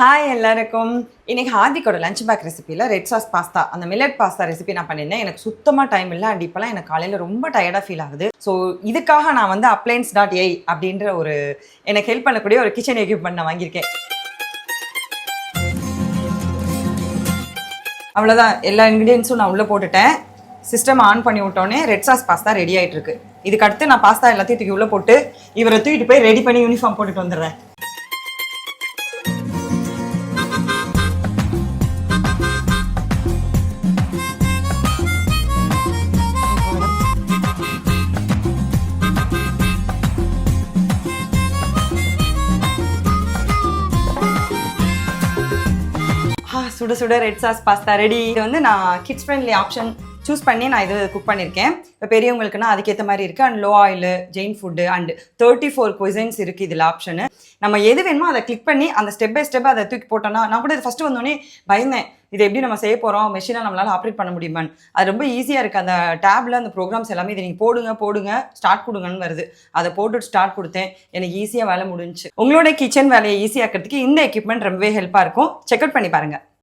Hi எல்லாருக்கும். இன்னைக்கு ஹார்திக்கோட லஞ்ச் பேக் ரெசிபியில் ரெட் சாஸ் பாஸ்தா, அந்த மில்லட் பாஸ்தா ரெசிபி நான் பண்ணியிருந்தேன். எனக்கு சுத்தமாக டைம் இல்லை. அண்ட் இப்போலாம் எனக்கு காலையில் ரொம்ப டயர்டாக ஃபீல் ஆகுது. ஸோ இதுக்காக நான் வந்து appliance.ai அப்படின்ற ஒரு எனக்கு ஹெல்ப் பண்ணக்கூடிய ஒரு கிச்சன் எக்யூப்மெண்ட் நான் வாங்கியிருக்கேன். அவ்வளோதான், எல்லா இன்க்ரீடியன்ஸும் நான் உள்ளே போட்டுட்டேன். சிஸ்டம் ஆன் பண்ணி விட்டோன்னே ரெட் சாஸ் பாஸ்தா ரெடி ஆகிட்டு இருக்கு. இதுக்கு அடுத்து நான் பாஸ்தா எல்லாத்தையும் தூக்கி உள்ளே போட்டு இவரை தூக்கிட்டு போய் ரெடி பண்ணி யூனிஃபார்ம் போட்டுட்டு வந்துடுறேன். சுட சுட ரெட் சாஸ் பாஸ்தா ரெடி. இது வந்து நான் கிட்ஸ் ஃப்ரெண்ட்லி ஆப்ஷன் சூஸ் பண்ணி நான் இது குக் பண்ணியிருக்கேன். இப்போ பெரியவங்களுக்குன்னா அதுக்கேற்ற மாதிரி இருக்குது. And low oil, Jain food and 34 குவைசன்ஸ் இருக்குது இதில் ஆப்ஷனு. நம்ம எது வேணுமோ அதை கிளிக் பண்ணி அந்த ஸ்டெப் பை ஸ்டெப் அதை தூக்கி போட்டோன்னா, நான் கூட இது ஃபஸ்ட்டு வந்தோடனே பயந்தேன், இதை எப்படி நம்ம செய்ய போகிறோம், மெஷினை நம்மளால் ஆப்ரேட் பண்ண முடியுமான்னு. அது ரொம்ப ஈஸியாக இருக்குது. அந்த டேப்பில் அந்த ப்ரோக்ராம்ஸ் எல்லாமே இதை நீங்கள் போடுங்க ஸ்டார்ட் கொடுங்கன்னு வருது. அதை போட்டுட்டு ஸ்டார்ட் கொடுத்தேன். எனக்கு ஈஸியாக வேலை முடிஞ்சுச்சு. உங்களோட கிச்சன் வேலையை ஈஸியாக்கிறதுக்கு இந்த எக்யூப்மெண்ட் ரொம்பவே ஹெல்ப்பாக இருக்கும். செக் அவுட் பண்ணி பாருங்கள்.